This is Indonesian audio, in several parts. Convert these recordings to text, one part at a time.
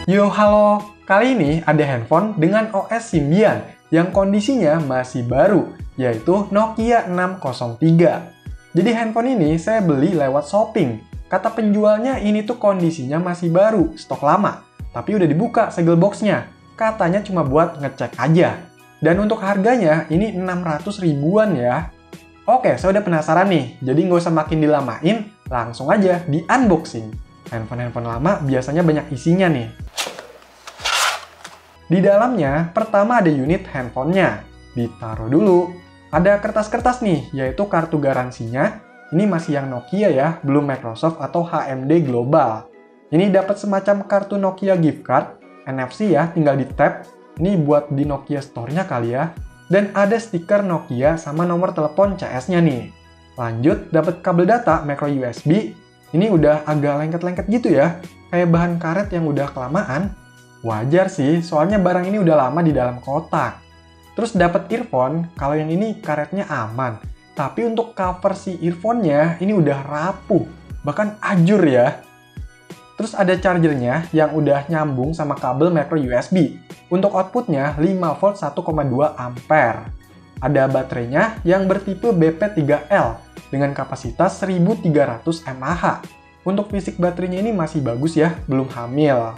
Yo halo, kali ini ada handphone dengan OS Symbian yang kondisinya masih baru, yaitu Nokia 603. Jadi handphone ini saya beli lewat shopping. Kata penjualnya ini tuh kondisinya masih baru, stok lama. Tapi udah dibuka segel boxnya, katanya cuma buat ngecek aja. Dan untuk harganya ini 600 ribuan ya. Oke, saya udah penasaran nih, jadi nggak usah makin dilamain, langsung aja di unboxing. Handphone-handphone lama biasanya banyak isinya nih. Di dalamnya, pertama ada unit handphonenya. Ditaruh dulu. Ada kertas-kertas nih, yaitu kartu garansinya. Ini masih yang Nokia ya, belum Microsoft atau HMD Global. Ini dapat semacam kartu Nokia gift card, NFC ya, tinggal di tap. Ini buat di Nokia Store-nya kali ya. Dan ada stiker Nokia sama nomor telepon CS-nya nih. Lanjut, dapat kabel data micro USB. Ini udah agak lengket-lengket gitu ya, kayak bahan karet yang udah kelamaan. Wajar sih, soalnya barang ini udah lama di dalam kotak. Terus dapat earphone, kalau yang ini karetnya aman. Tapi untuk cover si earphone-nya ini udah rapuh, bahkan ajur ya. Terus ada chargernya yang udah nyambung sama kabel micro USB. Untuk outputnya 5 volt 1,2 ampere. Ada baterainya yang bertipe BP3L dengan kapasitas 1300 mAh. Untuk fisik baterainya ini masih bagus ya, belum hamil.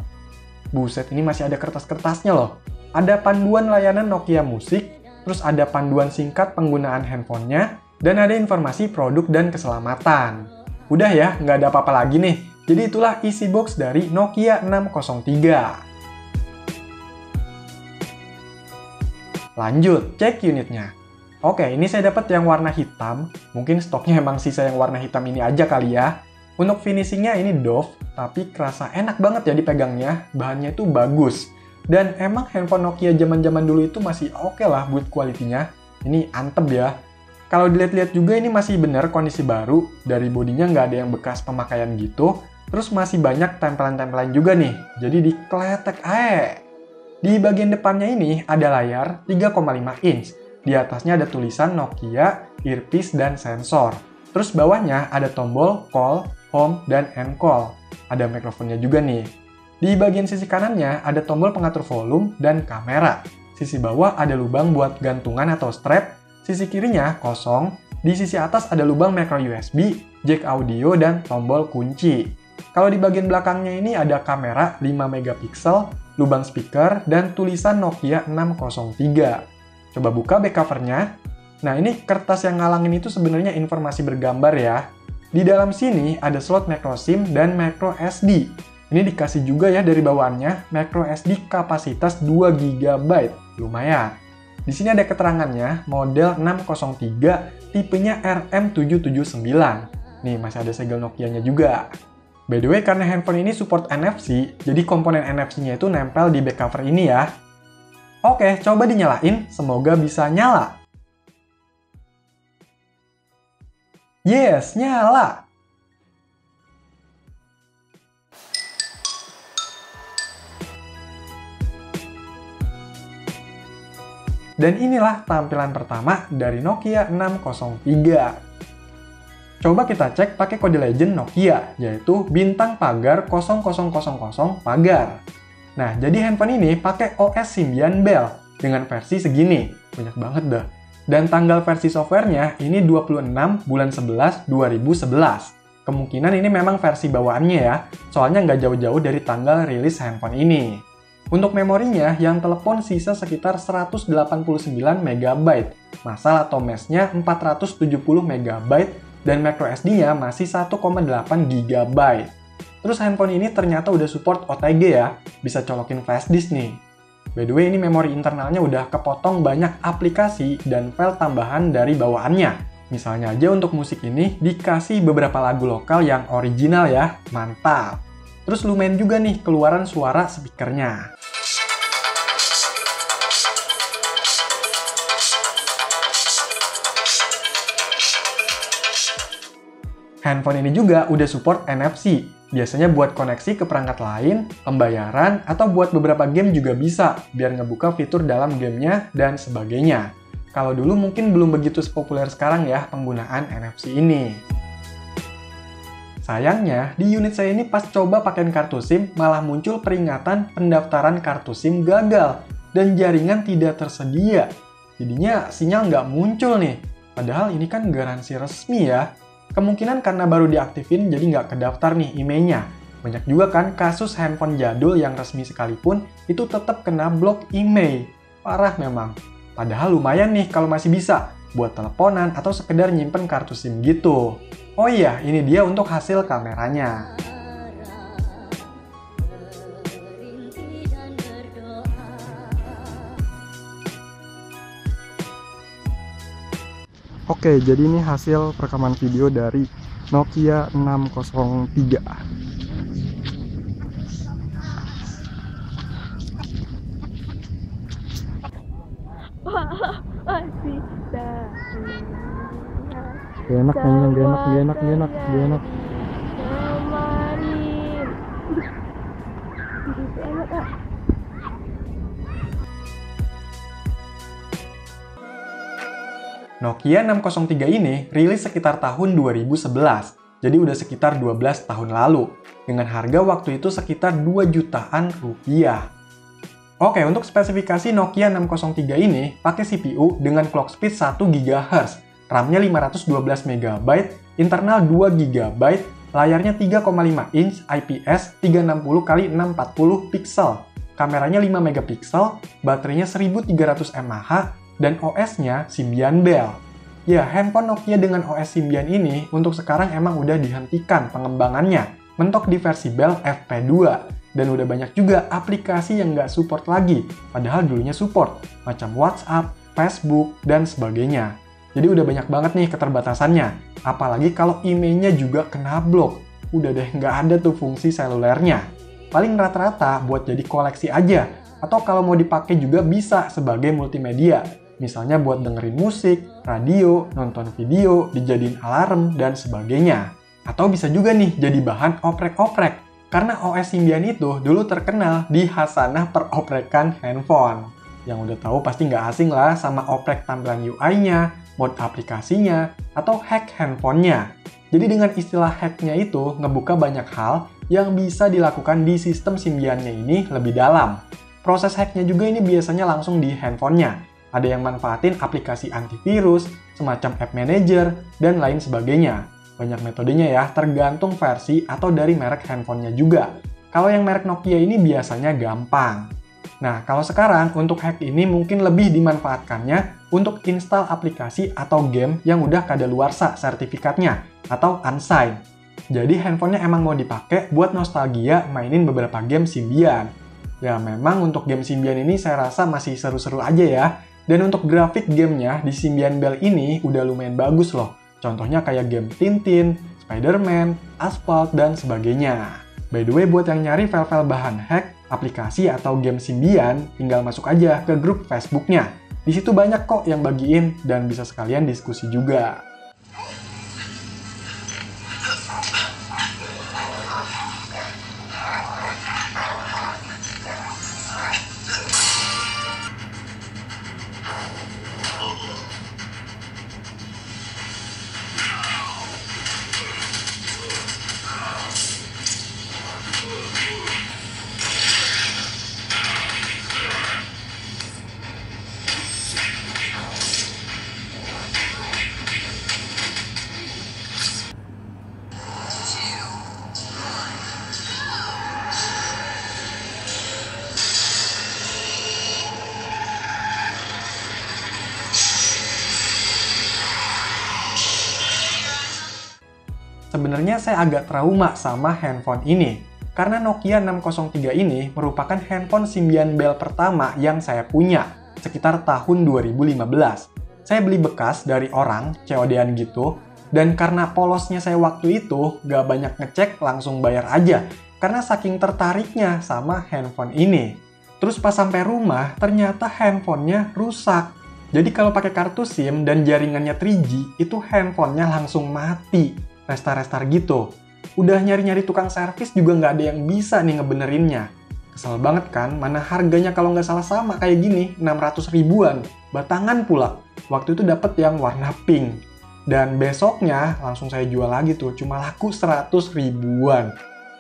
Buset, ini masih ada kertas-kertasnya loh. Ada panduan layanan Nokia Musik, terus ada panduan singkat penggunaan handphonenya, dan ada informasi produk dan keselamatan. Udah ya, nggak ada apa-apa lagi nih. Jadi itulah isi box dari Nokia 603. Lanjut, cek unitnya. Oke, ini saya dapat yang warna hitam. Mungkin stoknya emang sisa yang warna hitam ini aja kali ya. Untuk finishingnya ini doff, tapi kerasa enak banget ya dipegangnya. Bahannya itu bagus. Dan emang handphone Nokia zaman-zaman dulu itu masih oke lah buat kualitinya. Ini antep ya. Kalau dilihat-lihat juga ini masih bener kondisi baru. Dari bodinya nggak ada yang bekas pemakaian gitu. Terus masih banyak tempelan-tempelan juga nih. Jadi dikletek aja. Di bagian depannya ini ada layar 3,5 inch. Di atasnya ada tulisan Nokia, earpiece, dan sensor. Terus bawahnya ada tombol call, home, dan end call. Ada mikrofonnya juga nih. Di bagian sisi kanannya ada tombol pengatur volume dan kamera. Sisi bawah ada lubang buat gantungan atau strap. Sisi kirinya kosong. Di sisi atas ada lubang micro USB, jack audio, dan tombol kunci. Kalau di bagian belakangnya ini ada kamera 5 megapiksel, lubang speaker, dan tulisan Nokia 603. Coba buka back covernya. Nah, ini kertas yang ngalangin itu sebenarnya informasi bergambar ya. Di dalam sini ada slot micro SIM dan micro SD. Ini dikasih juga ya dari bawaannya, micro SD kapasitas 2 GB. Lumayan. Di sini ada keterangannya, model 603, tipenya RM779. Nih, masih ada segel Nokia-nya juga. By the way, karena handphone ini support NFC, jadi komponen NFC-nya itu nempel di back cover ini ya. Oke, coba dinyalain, semoga bisa nyala. Yes, nyala! Dan inilah tampilan pertama dari Nokia 603. Coba kita cek pakai kode legend Nokia, yaitu bintang pagar 0000 pagar. Nah, jadi handphone ini pakai OS Symbian Belle dengan versi segini. Banyak banget dah. Dan tanggal versi softwarenya ini 26 bulan 11 2011. Kemungkinan ini memang versi bawaannya ya, soalnya nggak jauh-jauh dari tanggal rilis handphone ini. Untuk memorinya, yang telepon sisa sekitar 189 MB, masal atau mesh-nya 470 MB, dan microSD-nya masih 1,8 GB. Terus handphone ini ternyata udah support OTG ya, bisa colokin flash disk nih. By the way, ini memori internalnya udah kepotong banyak aplikasi dan file tambahan dari bawaannya. Misalnya aja untuk musik ini dikasih beberapa lagu lokal yang original ya, mantap. Terus lumayan juga nih keluaran suara speakernya. Handphone ini juga udah support NFC. Biasanya buat koneksi ke perangkat lain, pembayaran, atau buat beberapa game juga bisa, biar ngebuka fitur dalam gamenya dan sebagainya. Kalau dulu mungkin belum begitu populer sekarang ya penggunaan NFC ini. Sayangnya, di unit saya ini pas coba pakein kartu SIM, malah muncul peringatan pendaftaran kartu SIM gagal dan jaringan tidak tersedia. Jadinya sinyal nggak muncul nih. Padahal ini kan garansi resmi ya. Kemungkinan karena baru diaktifin jadi nggak kedaftar nih IMEI-nya. Banyak juga kan kasus handphone jadul yang resmi sekalipun itu tetap kena blok IMEI. Parah memang. Padahal lumayan nih kalau masih bisa buat teleponan atau sekedar nyimpen kartu SIM gitu. Oh iya, ini dia untuk hasil kameranya. Oke, jadi ini hasil rekaman video dari Nokia 603. Gak enak. Nokia 603 ini rilis sekitar tahun 2011, jadi udah sekitar 12 tahun lalu, dengan harga waktu itu sekitar 2 jutaan rupiah. Oke, untuk spesifikasi Nokia 603 ini pakai CPU dengan clock speed 1 GHz, RAM-nya 512 MB, internal 2 GB, layarnya 3,5 inch IPS 360x640 pixel, kameranya 5 MP, baterainya 1300 mAh, dan OS-nya Symbian Belle. Ya, handphone Nokia dengan OS Symbian ini untuk sekarang emang udah dihentikan pengembangannya, mentok di versi Belle FP2, dan udah banyak juga aplikasi yang nggak support lagi, padahal dulunya support, macam WhatsApp, Facebook, dan sebagainya. Jadi udah banyak banget nih keterbatasannya, apalagi kalau IMEI-nya juga kena blok. Udah deh, nggak ada tuh fungsi selulernya. Paling rata-rata buat jadi koleksi aja, atau kalau mau dipakai juga bisa sebagai multimedia. Misalnya buat dengerin musik, radio, nonton video, dijadiin alarm, dan sebagainya. Atau bisa juga nih jadi bahan oprek-oprek. Karena OS Symbian itu dulu terkenal di khasanah peroprekan handphone. Yang udah tahu pasti nggak asing lah sama oprek tampilan UI-nya, mod aplikasinya, atau hack handphonenya. Jadi dengan istilah hacknya itu ngebuka banyak hal yang bisa dilakukan di sistem Symbiannya ini lebih dalam. Proses hacknya juga ini biasanya langsung di handphonenya. Ada yang manfaatin aplikasi antivirus, semacam app manager, dan lain sebagainya. Banyak metodenya ya, tergantung versi atau dari merek handphonenya juga. Kalau yang merek Nokia ini biasanya gampang. Nah, kalau sekarang untuk hack ini mungkin lebih dimanfaatkannya untuk install aplikasi atau game yang udah kadaluarsa sertifikatnya, atau unsigned. Jadi handphonenya emang mau dipakai buat nostalgia mainin beberapa game Symbian. Ya memang untuk game Symbian ini saya rasa masih seru-seru aja ya. Dan untuk grafik gamenya di Symbian Belle ini udah lumayan bagus loh. Contohnya kayak game Tintin, Spider-Man, Asphalt, dan sebagainya. By the way, buat yang nyari file-file bahan hack, aplikasi atau game Symbian, tinggal masuk aja ke grup Facebook-nya. Di situ banyak kok yang bagiin dan bisa sekalian diskusi juga. Sebenarnya saya agak trauma sama handphone ini, karena Nokia 603 ini merupakan handphone Symbian Belle pertama yang saya punya, sekitar tahun 2015. Saya beli bekas dari orang, COD-an gitu, dan karena polosnya saya waktu itu, gak banyak ngecek, langsung bayar aja, karena saking tertariknya sama handphone ini. Terus pas sampai rumah, ternyata handphonenya rusak. Jadi kalau pakai kartu SIM dan jaringannya 3G, itu handphonenya langsung mati. Restar-restar gitu. Udah nyari-nyari tukang servis juga nggak ada yang bisa nih ngebenerinnya. Kesel banget kan, mana harganya kalau nggak salah sama kayak gini, 600 ribuan. Batangan pula. Waktu itu dapet yang warna pink. Dan besoknya langsung saya jual lagi tuh, cuma laku 100 ribuan.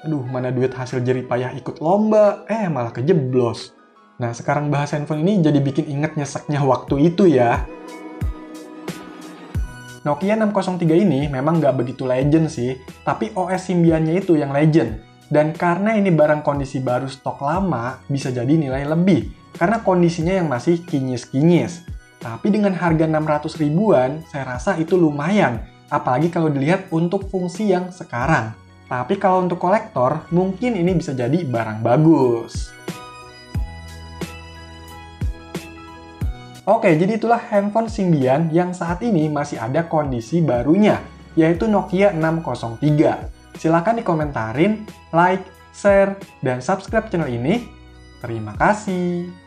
Aduh, mana duit hasil jerih payah ikut lomba, malah kejeblos. Nah, sekarang bahas handphone ini jadi bikin inget nyeseknya waktu itu ya. Nokia 603 ini memang nggak begitu legend sih, tapi OS Symbian-nya itu yang legend. Dan karena ini barang kondisi baru stok lama, bisa jadi nilai lebih, karena kondisinya yang masih kinyis-kinyis. Tapi dengan harga 600 ribuan, saya rasa itu lumayan. Apalagi kalau dilihat untuk fungsi yang sekarang. Tapi kalau untuk kolektor, mungkin ini bisa jadi barang bagus. Oke, jadi itulah handphone Symbian yang saat ini masih ada kondisi barunya, yaitu Nokia 603. Silahkan dikomentarin, like, share, dan subscribe channel ini. Terima kasih.